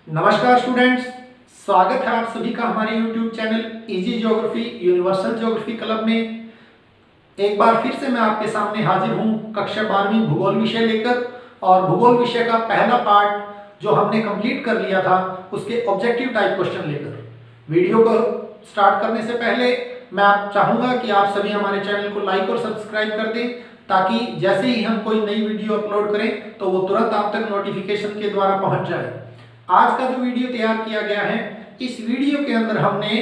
नमस्कार स्टूडेंट्स, स्वागत है आप सभी का हमारे YouTube channel easy geography universal geography club में। एक बार फिर से मैं आपके सामने हाजिर हूँ कक्षा 12वीं भूगोल विषय लेकर। और भूगोल विषय का पहला पार्ट जो हमने कंप्लीट कर लिया था उसके ऑब्जेक्टिव टाइप क्वेश्चन लेकर। वीडियो को स्टार्ट करने से पहले मैं आप चाहूँगा कि आप सभी हमारे चैनल को लाइक और सब्सक्राइब कर दें, ताकि जैसे ही हम कोई नई वीडियो अपलोड करें तो वो तुरंत आप तक नोटिफिकेशन के द्वारा पहुँच जाए। आज का जो वीडियो तैयार किया गया है, इस वीडियो के अंदर हमने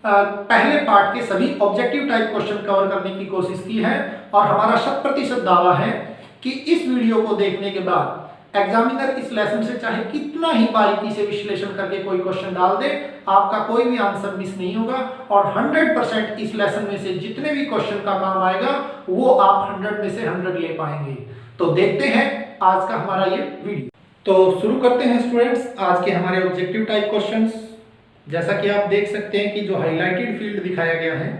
पहले पार्ट के सभी ऑब्जेक्टिव टाइप क्वेश्चन कवर करने की कोशिश की है। और हमारा 100% दावा है कि इस वीडियो को देखने के बाद एग्जामिनर इस लेसन से चाहे कितना ही बारीकी से विश्लेषण करके कोई क्वेश्चन डाल दे, आपका कोई भी आंसर मिस नहीं होगा। और 100% इस लेसन में से जितने भी क्वेश्चन का काम आएगा वो आप 100 में से 100 ले पाएंगे। तो देखते हैं आज का हमारा ये वीडियो। तो शुरू करते हैं स्टूडेंट्स आज के हमारे ऑब्जेक्टिव टाइप क्वेश्चंस। जैसा कि आप देख सकते हैं कि जो हाईलाइटेड फील्ड दिखाया गया है,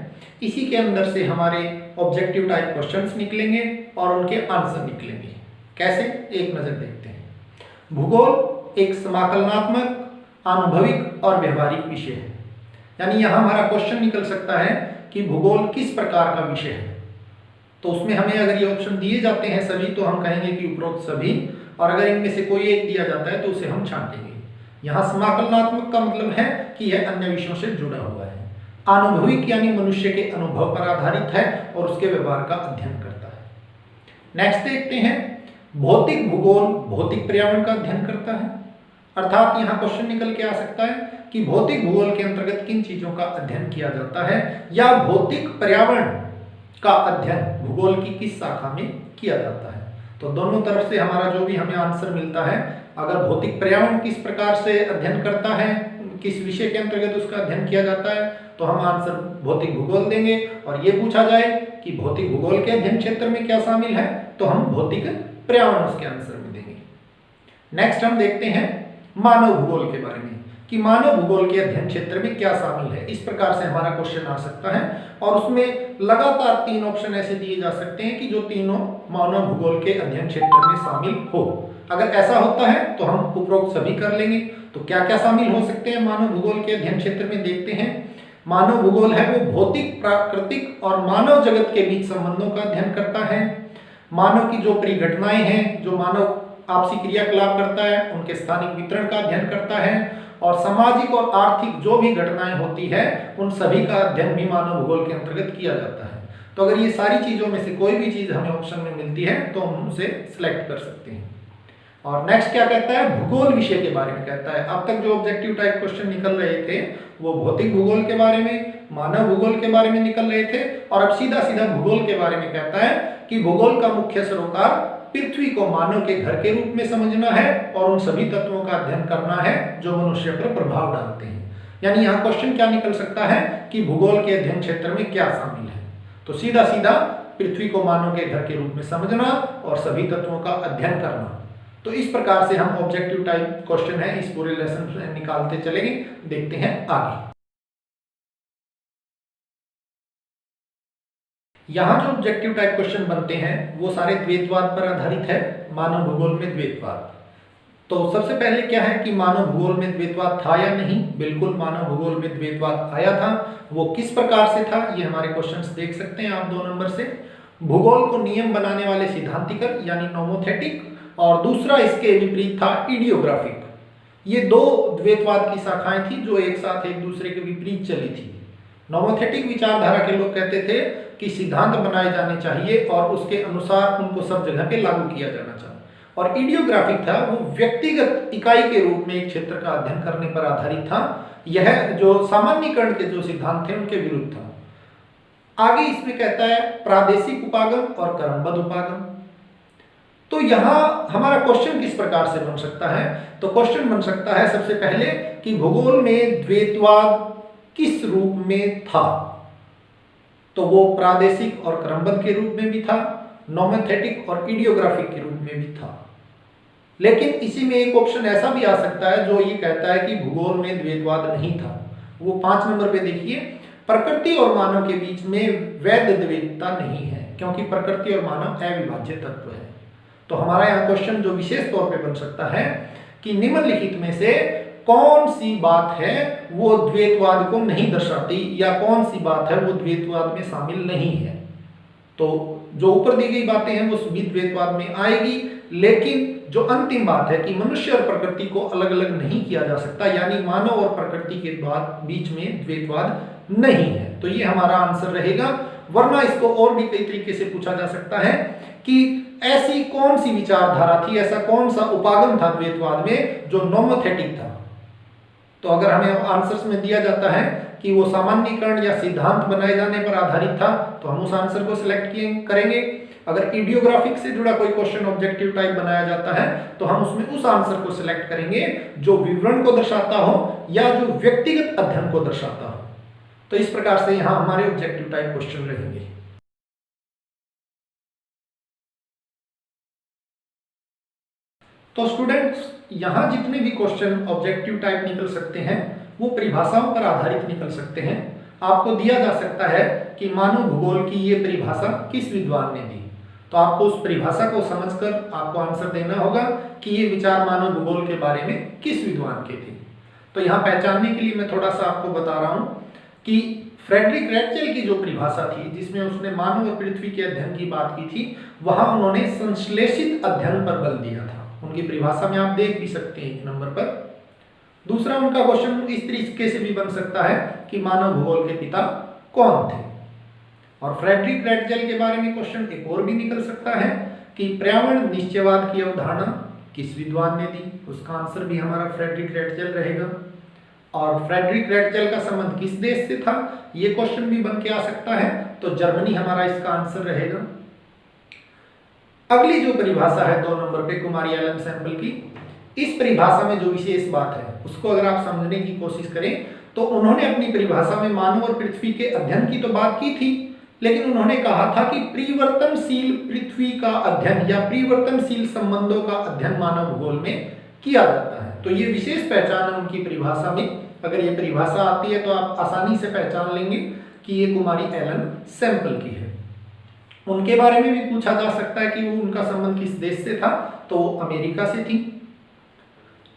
इसी के अंदर से हमारे ऑब्जेक्टिव टाइप क्वेश्चंस निकलेंगे और उनके आंसर निकलेंगे। कैसे, एक नजर देखते हैं। भूगोल एक समाकलनात्मक, अनुभविक और व्यवहारिक विषय है। यानी यहाँ हमारा क्वेश्चन निकल सकता है कि भूगोल किस प्रकार का विषय है। तो उसमें हमें अगर ये ऑप्शन दिए जाते हैं सभी, तो हम कहेंगे कि उपरोक्त सभी, और अगर इनमें से कोई एक दिया जाता है तो उसे हम छांटेंगे। यहाँ समाकलनात्मक का मतलब है कि यह अन्य विषयों से जुड़ा हुआ है। अनुभविक यानी मनुष्य के अनुभव पर आधारित है और उसके व्यवहार का अध्ययन करता है। नेक्स्ट देखते हैं, भौतिक भूगोल भौतिक पर्यावरण का अध्ययन करता है। अर्थात यहाँ क्वेश्चन निकल के आ सकता है कि भौतिक भूगोल के अंतर्गत किन चीजों का अध्ययन किया जाता है, या भौतिक पर्यावरण का अध्ययन भूगोल की किस शाखा में किया जाता है। तो दोनों तरफ से हमारा जो भी हमें आंसर मिलता है, अगर भौतिक पर्यावरण किस प्रकार से अध्ययन करता है, किस विषय के अंतर्गत उसका अध्ययन किया जाता है, तो हम आंसर भौतिक भूगोल देंगे। और ये पूछा जाए कि भौतिक भूगोल के अध्ययन क्षेत्र में क्या शामिल है, तो हम भौतिक पर्यावरण उसके आंसर में देंगे। नेक्स्ट हम देखते हैं मानव भूगोल के बारे में, कि मानव भूगोल के अध्ययन क्षेत्र में क्या शामिल है। इस प्रकार से हमारा क्वेश्चन आ सकता है और उसमें लगातार 3 ऑप्शन ऐसे दिए जा सकते हैं कि जो तीनों मानव भूगोल के अध्ययन क्षेत्र में शामिल हो। अगर ऐसा होता है तो हम उपरोक्त सभी कर लेंगे। तो क्या क्या शामिल हो सकते हैं मानव भूगोल के अध्ययन क्षेत्र में, देखते हैं। मानव भूगोल है वो भौतिक, प्राकृतिक और मानव जगत के बीच संबंधों का अध्ययन करता है। मानव की जो परिघटनाएं हैं, जो मानव आपसी क्रियाकलाप करता है, उनके स्थानिक वितरण का अध्ययन करता है। और सामाजिक और आर्थिक जो भी घटनाएं होती है, उन सभी का अध्ययन भी मानव भूगोल के अंतर्गत किया जाता है। तो अगर ये सारी चीजों में से कोई भी चीज हमें ऑप्शन में मिलती है तो हम उसे सिलेक्ट कर सकते हैं। और नेक्स्ट क्या कहता है, भूगोल विषय के बारे में कहता है। अब तक जो ऑब्जेक्टिव टाइप क्वेश्चन निकल रहे थे वो भौतिक भूगोल के बारे में, मानव भूगोल के बारे में निकल रहे थे। और अब सीधा सीधा भूगोल के बारे में कहता है कि भूगोल का मुख्य सरोकार पृथ्वी को मानव के घर के रूप में समझना है और उन सभी तत्वों का अध्ययन करना है जो मनुष्य पर प्रभाव डालते हैं। यानी यहाँ क्वेश्चन क्या निकल सकता है कि भूगोल के अध्ययन क्षेत्र में क्या शामिल है। तो सीधा सीधा पृथ्वी को मानव के घर के रूप में समझना और सभी तत्वों का अध्ययन करना। तो इस प्रकार से हम ऑब्जेक्टिव टाइप क्वेश्चन है इस पूरे लेसन में निकालते चलेंगे। देखते हैं आगे। यहाँ जो ऑब्जेक्टिव टाइप क्वेश्चन बनते हैं वो सारे द्वैतवाद पर आधारित है। मानव भूगोल में द्वैतवाद। तो सबसे पहले क्या है कि मानव भूगोल में द्वैतवाद था या नहीं। बिल्कुल मानव भूगोल में द्वैतवाद आया था। वो किस प्रकार से था, ये हमारे क्वेश्चंस देख सकते हैं आप 2 नंबर से। भूगोल को नियम बनाने वाले सिद्धांतिकर यानी नोमोथेटिक, और दूसरा इसके विपरीत था इडियोग्राफिक। ये 2 द्वैतवाद की शाखाएं थी जो एक साथ एक दूसरे के विपरीत चली थी। नोमोथेटिक विचारधारा के लोग कहते थे कि सिद्धांत बनाए जाने चाहिए और उसके अनुसार उनको सब जगह पे लागू किया जाना चाहिए। और इडियोग्राफिक था वो व्यक्तिगत इकाई के रूप में एक क्षेत्र का अध्ययन करने पर आधारित था। यह जो सामान्यीकरण के जो सिद्धांत थे उनके विरुद्ध था। आगे इसमें कहता है प्रादेशिक उपागम और क्रमबद्ध उपागम। तो यहाँ हमारा क्वेश्चन किस प्रकार से बन सकता है, तो क्वेश्चन बन सकता है सबसे पहले कि भूगोल में द्वैतवाद किस रूप में था। तो वो प्रादेशिक और क्रमबद्ध के रूप में भी था, नोमोथेटिक और इडियोग्राफिक के रूप में भी था। लेकिन इसी में एक ऑप्शन ऐसा भी आ सकता है जो ये कहता है कि भूगोल में द्वैतवाद नहीं था। वो 5 नंबर पे देखिए, प्रकृति और मानव के बीच में वैध द्वैतता नहीं है, क्योंकि प्रकृति और मानव अविभाज्य तत्व है। तो हमारा यहाँ क्वेश्चन जो विशेष तौर पे बन सकता है कि निम्नलिखित में से कौन सी बात है वो द्वैतवाद को नहीं दर्शाती या कौन सी बात है वो द्वैतवाद में शामिल नहीं है। तो जो ऊपर दी गई बातें हैं वो सभी द्वैतवाद में आएगी, लेकिन जो अंतिम बात है कि मनुष्य और प्रकृति को अलग अलग नहीं किया जा सकता, यानी मानव और प्रकृति के बीच में द्वैतवाद नहीं है, तो ये हमारा आंसर रहेगा। वरना इसको और भी कई तरीके से पूछा जा सकता है कि ऐसी कौन सी विचारधारा थी, ऐसा कौन सा उपागम था द्वैतवाद में जो नोमोथेटिक था। तो अगर हमें आंसर्स में दिया जाता है कि वो सामान्यीकरण या सिद्धांत बनाए जाने पर आधारित था, तो हम उस आंसर को सिलेक्ट करेंगे। अगर इडियोग्राफिक से जुड़ा कोई क्वेश्चन ऑब्जेक्टिव टाइप बनाया जाता है तो हम उसमें उस आंसर को सिलेक्ट करेंगे जो विवरण को दर्शाता हो या जो व्यक्तिगत अध्ययन को दर्शाता हो। तो इस प्रकार से यहां हमारे ऑब्जेक्टिव टाइप क्वेश्चन रहेंगे। तो स्टूडेंट्स, यहां जितने भी क्वेश्चन ऑब्जेक्टिव टाइप निकल सकते हैं वो परिभाषाओं पर आधारित निकल सकते हैं। आपको दिया जा सकता है कि मानव भूगोल की ये परिभाषा किस विद्वान ने दी, तो आपको उस परिभाषा को समझकर आपको आंसर देना होगा कि ये विचार मानव भूगोल के बारे में किस विद्वान के थे। तो यहाँ पहचानने के लिए मैं थोड़ा सा आपको बता रहा हूँ कि फ्रेडरिक रैटजेल की जो परिभाषा थी जिसमें उसने मानव और पृथ्वी के अध्ययन की बात की थी, वहां उन्होंने संश्लेषित अध्ययन पर बल दिया था। उनकी परिभाषा में आप देख भी सकते हैं 1 नंबर पर। दूसरा उनका क्वेश्चन इस तरीके से भी बन सकता है कि मानव भूगोल के पिता कौन थे। और फ्रेडरिक रैटजेल के बारे में क्वेश्चन एक और भी निकल सकता है कि पर्यावरण निश्चयवाद की अवधारणा किस विद्वान ने दी, उसका आंसर भी हमारा फ्रेडरिक रैटजेल रहेगा। और फ्रेडरिक रैटजेल का संबंध किस देश से था, ये क्वेश्चन भी बन के आ सकता है, तो जर्मनी हमारा इसका आंसर रहेगा। अगली जो परिभाषा है 2 नंबर पे कुमारी एलन सैंपल की, इस परिभाषा में जो विशेष बात है उसको अगर आप समझने की कोशिश करें तो उन्होंने अपनी परिभाषा में मानव और पृथ्वी के अध्ययन की तो बात की थी, लेकिन उन्होंने कहा था कि परिवर्तनशील पृथ्वी का अध्ययन या परिवर्तनशील संबंधों का अध्ययन मानव भूगोल में किया जाता है। तो ये विशेष पहचान है उनकी परिभाषा में। अगर ये परिभाषा आती है तो आप आसानी से पहचान लेंगे कि ये कुमारी एलन सैंपल की है। उनके बारे में भी पूछा जा सकता है कि वो उनका संबंध किस देश से था, तो वो अमेरिका से थी।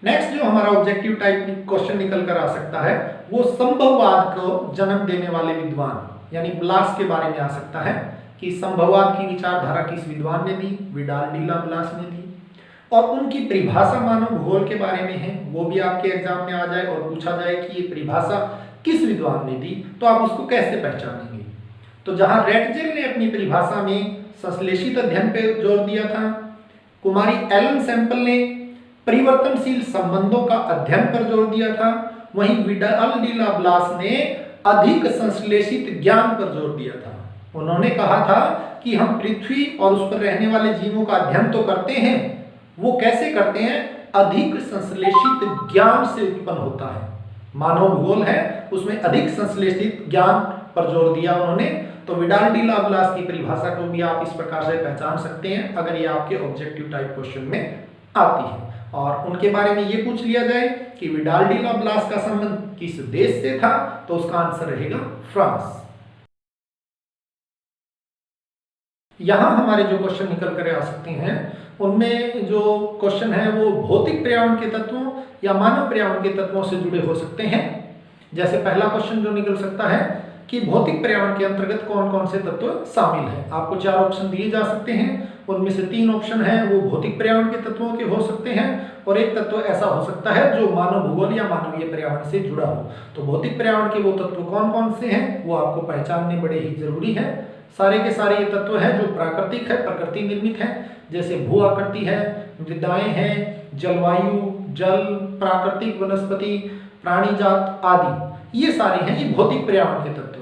नेक्स्ट जो हमारा ऑब्जेक्टिव टाइप क्वेश्चन निकल कर आ सकता है वो संभववाद को जन्म देने वाले विद्वान यानी ब्लास के बारे में आ सकता है कि संभववाद की विचारधारा किस विद्वान ने दी, विडाल डी ला ब्लास ने दी। और उनकी परिभाषा मानव भूगोल के बारे में है, वो भी आपके एग्जाम में आ जाए और पूछा जाए कि ये परिभाषा किस विद्वान ने दी, तो आप उसको कैसे पहचानेंगे। तो जहां रैटजेल ने अपनी परिभाषा में संश्लेषित अध्ययन पे जोर दिया था, कुमारी एलन सैंपल ने परिवर्तनशील संबंधों का अध्ययन पर जोर दिया था, वहीं विडाल डी ला ब्लास ने अधिक संश्लेषित ज्ञान पर जोर दिया था। उन्होंने कहा था कि हम पृथ्वी और उस पर रहने वाले जीवों का अध्ययन तो करते हैं, वो कैसे करते हैं, अधिक संश्लेषित ज्ञान से उत्पन्न होता है। मानव भूगोल है उसमें अधिक संश्लेषित ज्ञान पर जोर दिया उन्होंने। तो विडाल डी ला ब्लास की परिभाषा को भी आप इस प्रकार से पहचान सकते हैं अगर ये आपके ऑब्जेक्टिव टाइप क्वेश्चन में आती है। और उनके बारे में ये पूछ लिया जाए कि विडाल डी ला ब्लास का संबंध किस देश से था, तो उसका आंसर रहेगा फ्रांस। यहां हमारे जो क्वेश्चन निकल कर आ सकते हैं उनमें जो क्वेश्चन है वो भौतिक पर्यावरण के तत्वों या मानव पर्यावरण के तत्वों से जुड़े हो सकते हैं। जैसे पहला क्वेश्चन जो निकल सकता है कि भौतिक पर्यावरण के अंतर्गत कौन कौन से तत्व शामिल हैं। आपको 4 ऑप्शन दिए जा सकते हैं, उनमें से 3 ऑप्शन हैं वो भौतिक पर्यावरण के तत्वों के हो सकते हैं और एक तत्व ऐसा हो सकता है जो मानव भूगोल या मानवीय पर्यावरण से जुड़ा हो। तो भौतिक पर्यावरण के वो तत्व कौन कौन से हैं वो आपको पहचानने बड़े ही जरूरी है। सारे के सारे ये तत्व हैं जो प्राकृतिक है, प्रकृति निर्मित है, जैसे भू आकृति है, मृदाएं हैं, जलवायु, जल, प्राकृतिक वनस्पति, प्राणी जात आदि, ये सारे हैं, ये भौतिक पर्यावरण के तत्व हैं।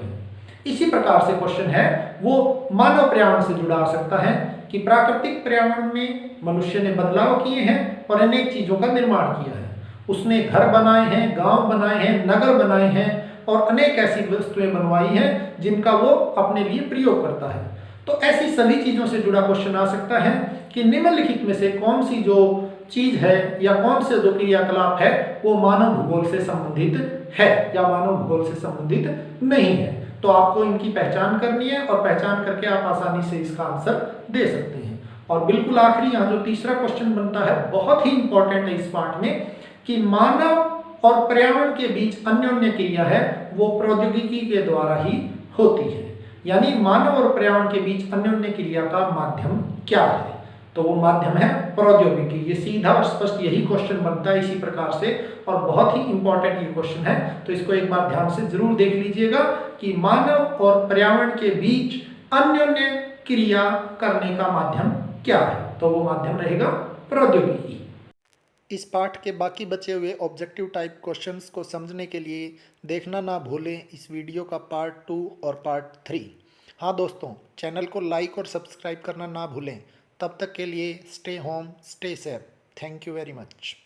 इसी प्रकार से क्वेश्चन है वो मानव पर्यावरण से जुड़ा आ सकता है कि प्राकृतिक पर्यावरण में मनुष्य ने बदलाव किए हैं और अनेक चीजों का निर्माण किया है। उसने घर बनाए हैं, गांव बनाए हैं, नगर बनाए हैं और अनेक ऐसी वस्तुएं बनवाई हैं जिनका वो अपने लिए प्रयोग करता है। तो ऐसी सभी चीजों से जुड़ा क्वेश्चन आ सकता है कि निम्नलिखित में से कौन सी जो चीज है या कौन से जो क्रियाकलाप है वो मानव भूगोल से संबंधित है या मानव भूगोल से संबंधित नहीं है। तो आपको इनकी पहचान करनी है और पहचान करके आप आसानी से इसका आंसर दे सकते हैं। और बिल्कुल आखिरी यहाँ जो तीसरा क्वेश्चन बनता है बहुत ही इंपॉर्टेंट है इस पार्ट में कि मानव और पर्यावरण के बीच अन्योन्य क्रिया है वो प्रौद्योगिकी के द्वारा ही होती है। यानी मानव और पर्यावरण के बीच अन्योन्य क्रिया का माध्यम क्या है? तो वो माध्यम है प्रौद्योगिकी। ये सीधा और स्पष्ट यही क्वेश्चन बनता है इसी प्रकार से, और बहुत ही इंपॉर्टेंट ये क्वेश्चन है, तो इसको एक बार ध्यान से जरूर देख लीजिएगा कि मानव और पर्यावरण के बीच अन्योन्य क्रिया करने का माध्यम क्या है? तो वो माध्यम रहेगा प्रौद्योगिकी। इस पाठ के बाकी बचे हुए ऑब्जेक्टिव टाइप क्वेश्चंस को समझने के लिए देखना ना भूलें इस वीडियो का पार्ट 2 और पार्ट 3। हाँ दोस्तों, चैनल को लाइक और सब्सक्राइब करना ना भूलें। तब तक के लिए stay home, stay safe. Thank you very much.